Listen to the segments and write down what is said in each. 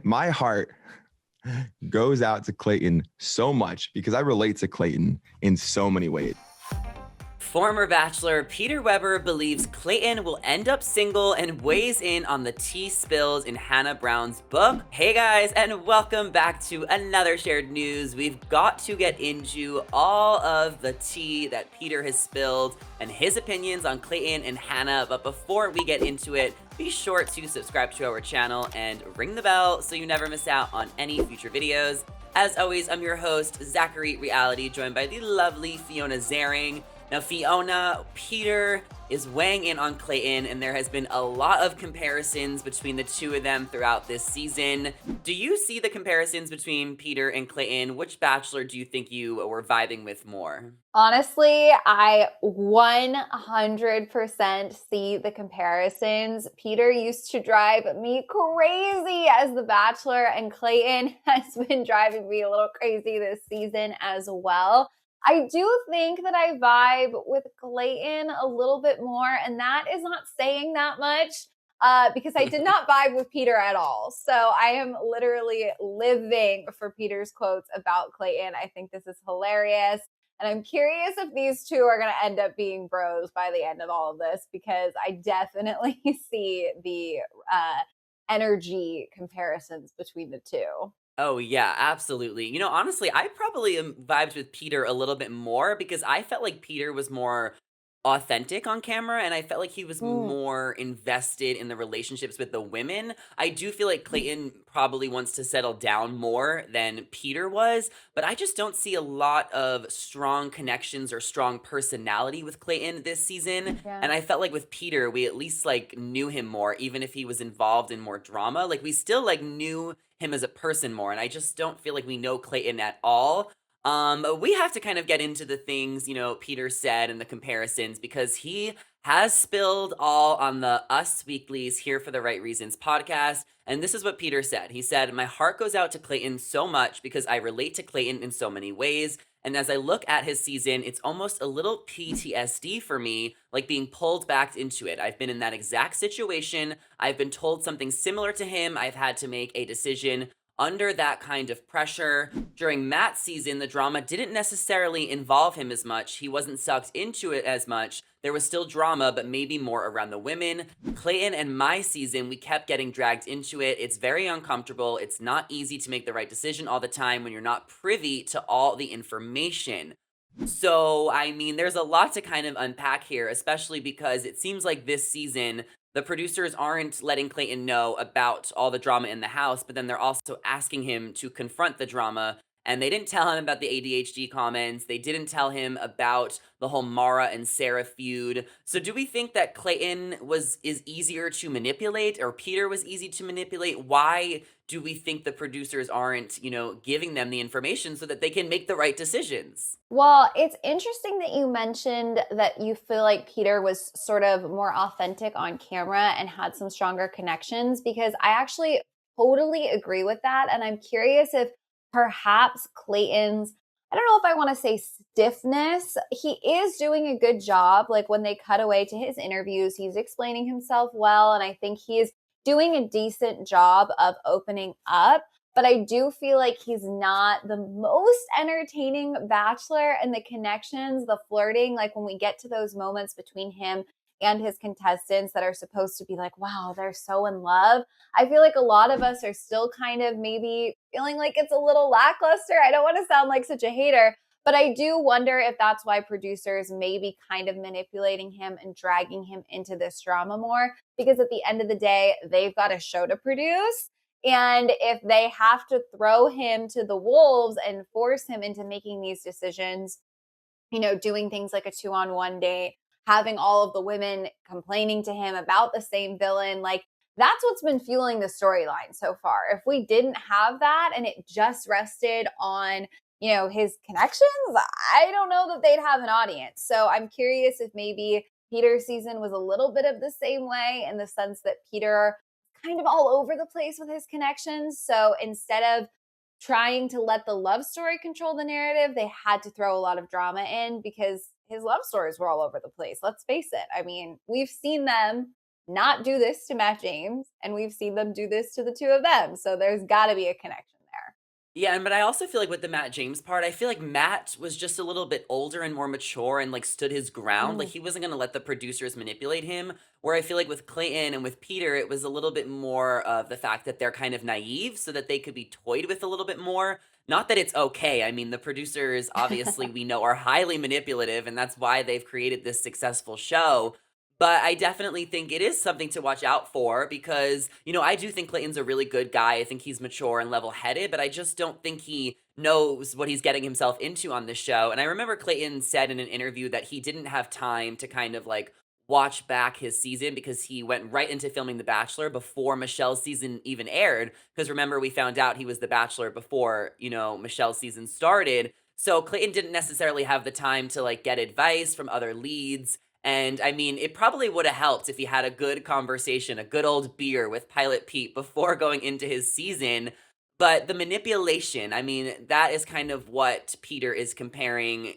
my heart goes out to Clayton so much because I relate to Clayton in so many ways. Former Bachelor Peter Weber believes Clayton will end up single and weighs in on the tea spills in Hannah Brown's book. Hey guys, and welcome back to another shared news. We've got to get into all of the tea that Peter has spilled and his opinions on Clayton and Hannah. But before we get into it, be sure to subscribe to our channel and ring the bell so you never miss out on any future videos. As always, I'm your host, Zachary Reality, joined by the lovely Fiona Zaring. Now, Fiona, Peter is weighing in on Clayton, and there has been a lot of comparisons between the two of them throughout this season. Do you see the comparisons between Peter and Clayton? Which Bachelor do you think you were vibing with more? Honestly, I 100% see the comparisons. Peter used to drive me crazy as the Bachelor, and Clayton has been driving me a little crazy this season as well. I do think that I vibe with Clayton a little bit more, and that is not saying that much because I did not vibe with Peter at all. So I am literally living for Peter's quotes about Clayton. I think this is hilarious. And I'm curious if these two are going to end up being bros by the end of all of this, because I definitely see the energy comparisons between the two. Oh, yeah, absolutely. Honestly, I probably vibed with Peter a little bit more because I felt like Peter was more authentic on camera and I felt like he was Mm. more invested in the relationships with the women. I do feel like Clayton probably wants to settle down more than Peter was, but I just don't see a lot of strong connections or strong personality with Clayton this season. Yeah. And I felt like with Peter, we at least knew him more, even if he was involved in more drama. Like we still knew him as a person more, and I just don't feel like we know Clayton at all. We have to kind of get into the things, Peter said and the comparisons because he has spilled all on the Us Weeklies Here for the Right Reasons podcast. And this is what Peter said. He said, "My heart goes out to Clayton so much because I relate to Clayton in so many ways. And as I look at his season, it's almost a little PTSD for me, like being pulled back into it. I've been in that exact situation. I've been told something similar to him. I've had to make a decision under that kind of pressure. During Matt's season, the drama didn't necessarily involve him as much. He wasn't sucked into it as much. There was still drama, but maybe more around the women. Clayton and my season, we kept getting dragged into it. It's very uncomfortable. It's not easy to make the right decision all the time when you're not privy to all the information." So, I mean, there's a lot to kind of unpack here, especially because it seems like this season, the producers aren't letting Clayton know about all the drama in the house, but then they're also asking him to confront the drama. And they didn't tell him about the ADHD comments. They didn't tell him about the whole Mara and Sarah feud. So do we think that Clayton is easier to manipulate or Peter was easy to manipulate? Why do we think the producers aren't, giving them the information so that they can make the right decisions? Well, it's interesting that you mentioned that you feel like Peter was sort of more authentic on camera and had some stronger connections, because I actually totally agree with that. And I'm curious if perhaps Clayton's, I don't know if I want to say stiffness, he is doing a good job. Like when they cut away to his interviews, he's explaining himself well. And I think he is doing a decent job of opening up. But I do feel like he's not the most entertaining Bachelor, and the connections, the flirting, like when we get to those moments between him and his contestants that are supposed to be like, wow, they're so in love. I feel like a lot of us are still kind of maybe feeling like it's a little lackluster. I don't want to sound like such a hater, but I do wonder if that's why producers may be kind of manipulating him and dragging him into this drama more, because at the end of the day, they've got a show to produce. And if they have to throw him to the wolves and force him into making these decisions, doing things like a 2-on-1 date, having all of the women complaining to him about the same villain, like that's what's been fueling the storyline so far. If we didn't have that and it just rested on, his connections, I don't know that they'd have an audience. So I'm curious if maybe Peter's season was a little bit of the same way, in the sense that Peter kind of all over the place with his connections. So instead of trying to let the love story control the narrative, they had to throw a lot of drama in because his love stories were all over the place. Let's face it. I mean, we've seen them not do this to Matt James, and we've seen them do this to the two of them. So there's got to be a connection there. Yeah, but I also feel like with the Matt James part, I feel like Matt was just a little bit older and more mature and like stood his ground. Like Mm. he wasn't gonna let the producers manipulate him. Where I feel like with Clayton and with Peter, it was a little bit more of the fact that they're kind of naive so that they could be toyed with a little bit more. Not that it's okay. I mean, the producers obviously we know are highly manipulative, and that's why they've created this successful show. But I definitely think it is something to watch out for because, I do think Clayton's a really good guy. I think he's mature and level headed, but I just don't think he knows what he's getting himself into on this show. And I remember Clayton said in an interview that he didn't have time to kind of like watch back his season because he went right into filming The Bachelor before Michelle's season even aired. Because remember, we found out he was The Bachelor before, Michelle's season started. So Clayton didn't necessarily have the time to like get advice from other leads, and I mean, it probably would have helped if he had a good conversation, a good old beer with Pilot Pete before going into his season. But the manipulation, I mean, that is kind of what Peter is comparing,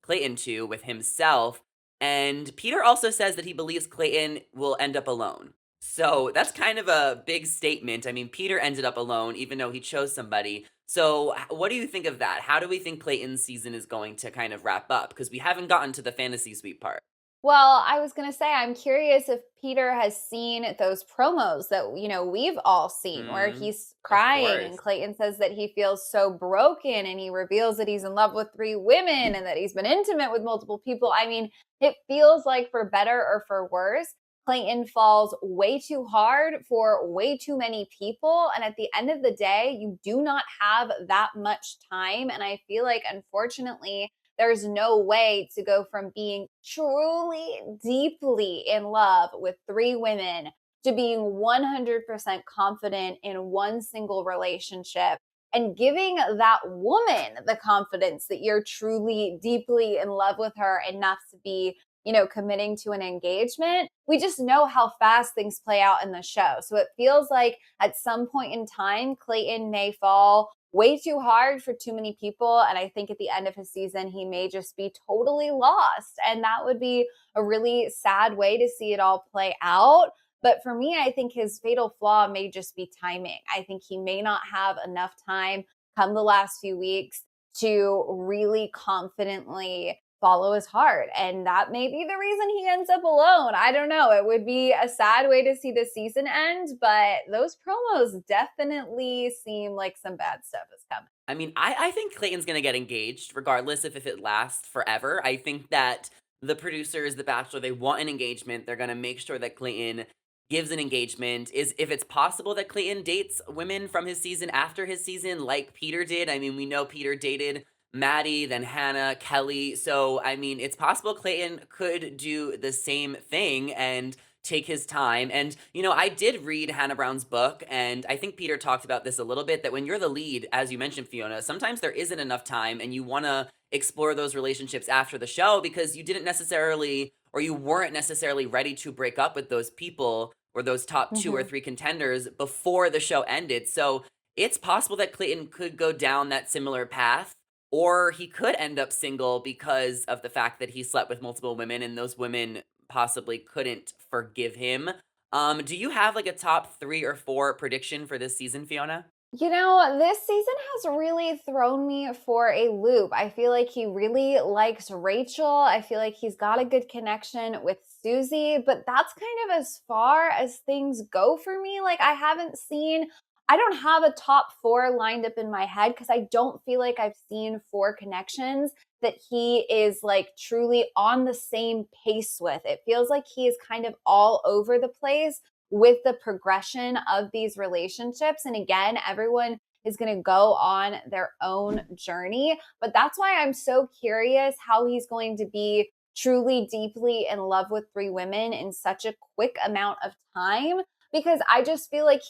Clayton to with himself. And Peter also says that he believes Clayton will end up alone. So that's kind of a big statement. I mean, Peter ended up alone, even though he chose somebody. So, what do you think of that? How do we think Clayton's season is going to kind of wrap up? Because we haven't gotten to the fantasy suite part. Well, I was going to say, I'm curious if Peter has seen those promos that, we've all seen where Mm, he's of crying and course. Clayton says that he feels so broken and he reveals that he's in love with three women and that he's been intimate with multiple people. I mean, it feels like for better or for worse, Clayton falls way too hard for way too many people. And at the end of the day, you do not have that much time. And I feel like, unfortunately, there's no way to go from being truly deeply in love with three women to being 100% confident in one single relationship and giving that woman the confidence that you're truly deeply in love with her enough to be, committing to an engagement. We just know how fast things play out in the show. So it feels like at some point in time, Clayton may fall way too hard for too many people. And I think at the end of his season, he may just be totally lost. And that would be a really sad way to see it all play out. But for me, I think his fatal flaw may just be timing. I think he may not have enough time come the last few weeks to really confidently follow his heart. And that may be the reason he ends up alone. I don't know. It would be a sad way to see the season end, but those promos definitely seem like some bad stuff is coming. I mean, I think Clayton's gonna get engaged, regardless if it lasts forever. I think that the producers, The Bachelor, they want an engagement. They're gonna make sure that Clayton gives an engagement. Is if it's possible that Clayton dates women from his season after his season, like Peter did. I mean, we know Peter dated Maddie, then Hannah, Kelly. So I mean, it's possible Clayton could do the same thing and take his time. And, I did read Hannah Brown's book, and I think Peter talked about this a little bit that when you're the lead, as you mentioned, Fiona, sometimes there isn't enough time and you want to explore those relationships after the show because you didn't necessarily or you weren't necessarily ready to break up with those people or those top two or Mhm. three contenders before the show ended. So it's possible that Clayton could go down that similar path. Or he could end up single because of the fact that he slept with multiple women and those women possibly couldn't forgive him. Do you have like a top 3 or 4 prediction for this season, Fiona? This season has really thrown me for a loop. I feel like he really likes Rachel. I feel like he's got a good connection with Susie, but that's kind of as far as things go for me. Like, I don't have a top four lined up in my head because I don't feel like I've seen four connections that he is like truly on the same pace with. It feels like he is kind of all over the place with the progression of these relationships. And again, everyone is going to go on their own journey. But that's why I'm so curious how he's going to be truly deeply in love with three women in such a quick amount of time. Because I just feel like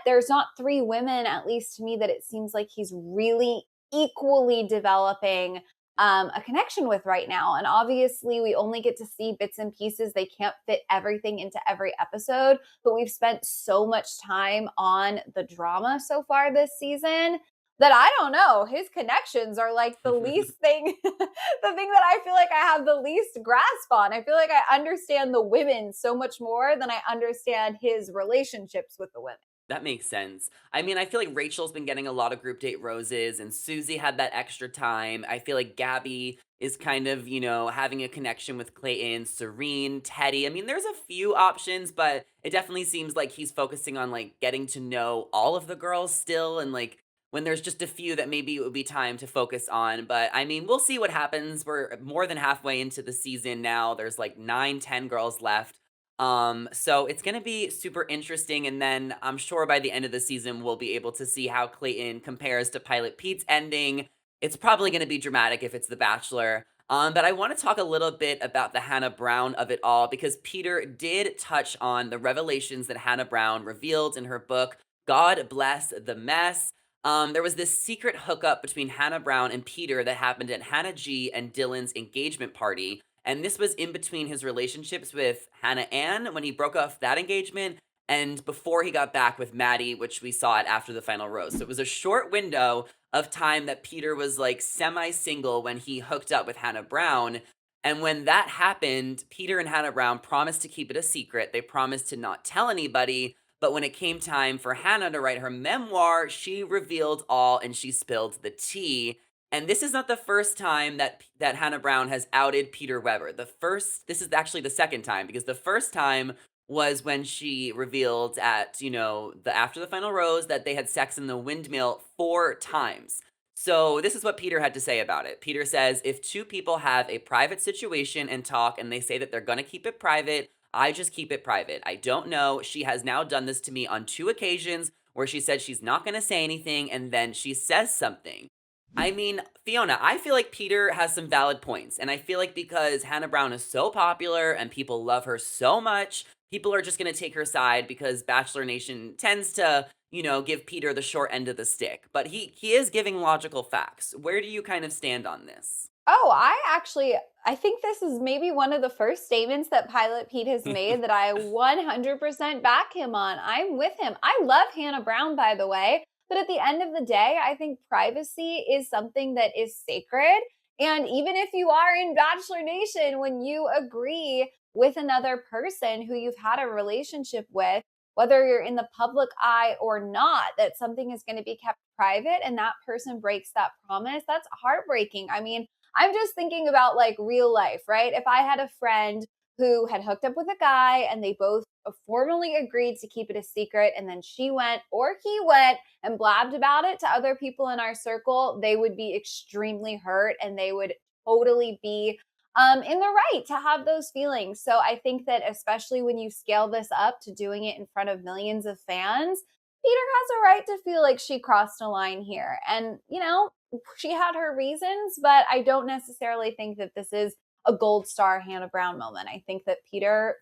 there's not three women, at least to me, that it seems like he's really equally developing a connection with right now. And obviously, we only get to see bits and pieces. They can't fit everything into every episode, but we've spent so much time on the drama so far this season. that I don't know. His connections are like the least thing, the thing that I feel like I have the least grasp on. I feel like I understand the women so much more than I understand his relationships with the women. That makes sense. I mean, I feel like Rachel's been getting a lot of group date roses, and Susie had that extra time. I feel like Gabby is kind of, having a connection with Clayton, Serene, Teddy. I mean, there's a few options, but it definitely seems like he's focusing on like getting to know all of the girls still, and like when there's just a few that maybe it would be time to focus on. But I mean, we'll see what happens. We're more than halfway into the season now. There's like 9, 10 girls left. So it's gonna be super interesting, and then I'm sure by the end of the season we'll be able to see how Clayton compares to Pilot Pete's ending. It's probably gonna be dramatic if it's The Bachelor. But I want to talk a little bit about the Hannah Brown of it all because Peter did touch on the revelations that Hannah Brown revealed in her book, God Bless the Mess. There was this secret hookup between Hannah Brown and Peter that happened at Hannah G and Dylan's engagement party. And this was in between his relationships with Hannah Ann when he broke off that engagement and before he got back with Maddie, which we saw it after the final rose. So it was a short window of time that Peter was like semi-single when he hooked up with Hannah Brown. And when that happened, Peter and Hannah Brown promised to keep it a secret. They promised to not tell anybody. But when it came time for Hannah to write her memoir, she revealed all and she spilled the tea. And this is not the first time that Hannah Brown has outed Peter Weber. This is actually the second time because the first time was when she revealed at, the after the final rose that they had sex in the windmill 4 times. So this is what Peter had to say about it. Peter says, if two people have a private situation and talk and they say that they're going to keep it private, I just keep it private. I don't know. She has now done this to me on 2 occasions where she said she's not going to say anything and then she says something. I mean, Fiona, I feel like Peter has some valid points. And I feel like because Hannah Brown is so popular and people love her so much, people are just going to take her side because Bachelor Nation tends to, give Peter the short end of the stick. But he is giving logical facts. Where do you kind of stand on this? Oh, I think this is maybe one of the first statements that Pilot Pete has made that I 100% back him on. I'm with him. I love Hannah Brown, by the way. But at the end of the day, I think privacy is something that is sacred. And even if you are in Bachelor Nation, when you agree with another person who you've had a relationship with, whether you're in the public eye or not, that something is going to be kept private and that person breaks that promise, that's heartbreaking. I mean, I'm just thinking about like real life, right? If I had a friend who had hooked up with a guy and they both formally agreed to keep it a secret, and then she went or he went and blabbed about it to other people in our circle, they would be extremely hurt and they would totally be in the right to have those feelings. So I think that especially when you scale this up to doing it in front of millions of fans, Peter has a right to feel like she crossed a line here. And, she had her reasons, but I don't necessarily think that this is a gold star Hannah Brown moment. I think that Peter,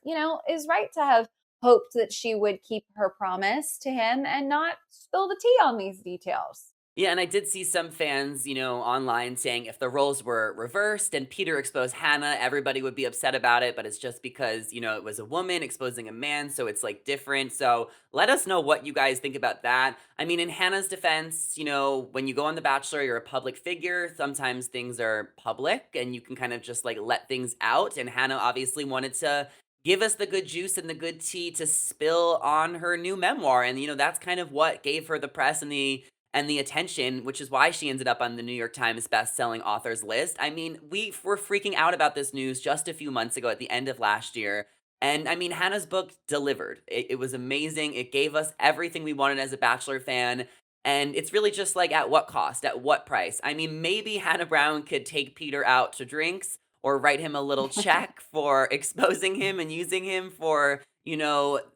is right to have hoped that she would keep her promise to him and not spill the tea on these details. Yeah, and I did see some fans, online saying if the roles were reversed and Peter exposed Hannah, everybody would be upset about it, but it's just because, it was a woman exposing a man, so it's like different. So let us know what you guys think about that. I mean, in Hannah's defense, when you go on The Bachelor, you're a public figure. Sometimes things are public and you can kind of just like let things out. And Hannah obviously wanted to give us the good juice and the good tea to spill on her new memoir. And, that's kind of what gave her the press and the attention, which is why she ended up on the New York Times best-selling authors list. I mean, we were freaking out about this news just a few months ago at the end of last year. And I mean, Hannah's book delivered. It was amazing. It gave us everything we wanted as a Bachelor fan. And it's really just like at what cost, at what price? I mean, maybe Hannah Brown could take Peter out to drinks or write him a little check for exposing him and using him for,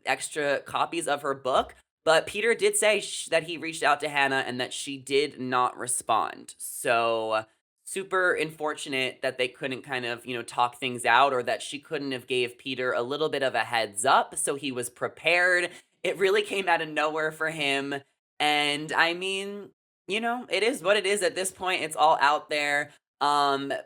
extra copies of her book. But Peter did say that he reached out to Hannah and that she did not respond. So super unfortunate that they couldn't kind of, talk things out or that she couldn't have gave Peter a little bit of a heads up so he was prepared. It really came out of nowhere for him. And I mean, it is what it is at this point. It's all out there.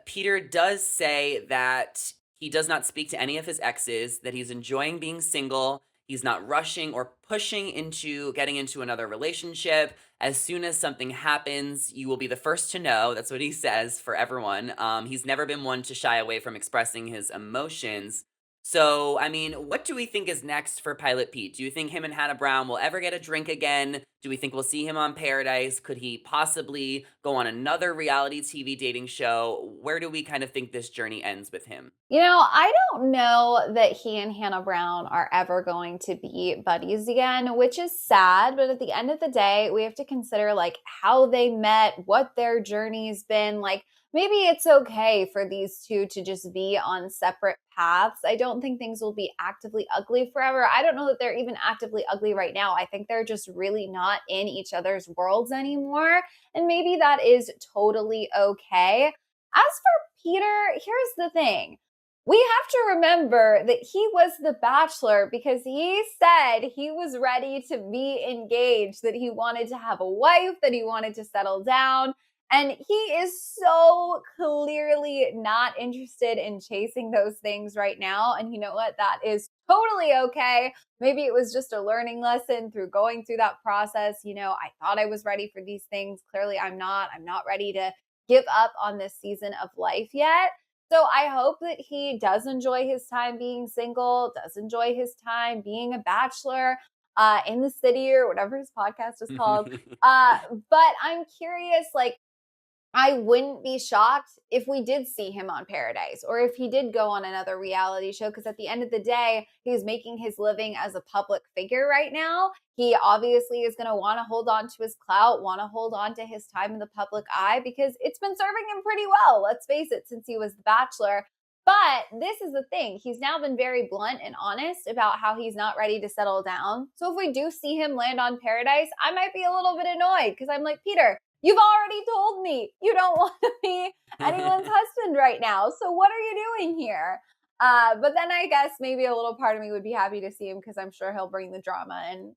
Peter does say that he does not speak to any of his exes, that he's enjoying being single. He's not rushing or pushing into getting into another relationship. As soon as something happens, you will be the first to know. That's what he says for everyone. He's never been one to shy away from expressing his emotions. So, I mean, what do we think is next for Pilot Pete? Do you think him and Hannah Brown will ever get a drink again? Do we think we'll see him on Paradise? Could he possibly go on another reality TV dating show? Where do we kind of think this journey ends with him? I don't know that he and Hannah Brown are ever going to be buddies again, which is sad. But at the end of the day, we have to consider like how they met, what their journey's been. Like maybe it's okay for these two to just be on separate paths. I don't think things will be actively ugly forever. I don't know that they're even actively ugly right now. I think they're just really not in each other's worlds anymore. And maybe that is totally okay. As for Peter, here's the thing. We have to remember that he was the bachelor because he said he was ready to be engaged, that he wanted to have a wife, that he wanted to settle down. And he is so clearly not interested in chasing those things right now. And you know what? That is totally okay. Maybe it was just a learning lesson through going through that process. I thought I was ready for these things. Clearly, I'm not. I'm not ready to give up on this season of life yet. So I hope that he does enjoy his time being single, does enjoy his time being a bachelor in the city or whatever his podcast is called. But I'm curious, like, I wouldn't be shocked if we did see him on Paradise or if he did go on another reality show, because at the end of the day, he's making his living as a public figure right now. He obviously is going to want to hold on to his clout, want to hold on to his time in the public eye because it's been serving him pretty well, let's face it, since he was the Bachelor. But this is the thing. He's now been very blunt and honest about how he's not ready to settle down. So if we do see him land on Paradise, I might be a little bit annoyed because I'm like, Peter, you've already told me you don't want to be anyone's husband right now. So what are you doing here? But then I guess maybe a little part of me would be happy to see him because I'm sure he'll bring the drama and,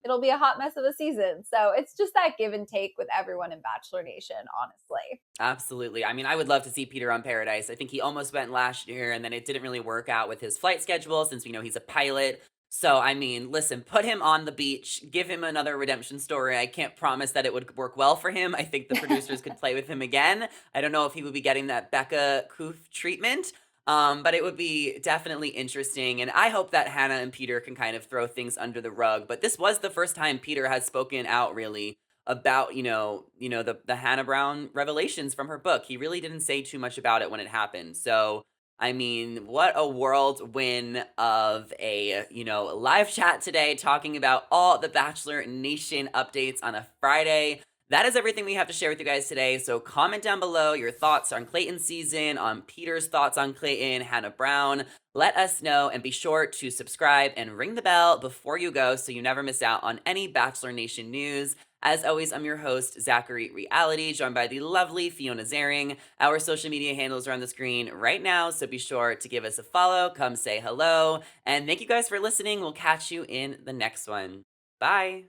it'll be a hot mess of a season. So it's just that give and take with everyone in Bachelor Nation, honestly. Absolutely. I mean, I would love to see Peter on Paradise. I think he almost went last year, and then it didn't really work out with his flight schedule since we know he's a pilot. So, I mean, listen, put him on the beach, give him another redemption story. I can't promise that it would work well for him. I think the producers could play with him again. I don't know if he would be getting that Becca Kuth treatment, but it would be definitely interesting. And I hope that Hannah and Peter can kind of throw things under the rug. But this was the first time Peter has spoken out really about the Hannah Brown revelations from her book. He really didn't say too much about it when it happened. So I mean, what a whirlwind of a live chat today talking about all the Bachelor Nation updates on a Friday. That is everything we have to share with you guys today. So comment down below your thoughts on Clayton's season, on Peter's thoughts on Clayton, Hannah Brown. Let us know, and be sure to subscribe and ring the bell before you go so you never miss out on any Bachelor Nation news. As always, I'm your host, Zachary Reality, joined by the lovely Fiona Zaring. Our social media handles are on the screen right now, so be sure to give us a follow, come say hello, and thank you guys for listening. We'll catch you in the next one. Bye!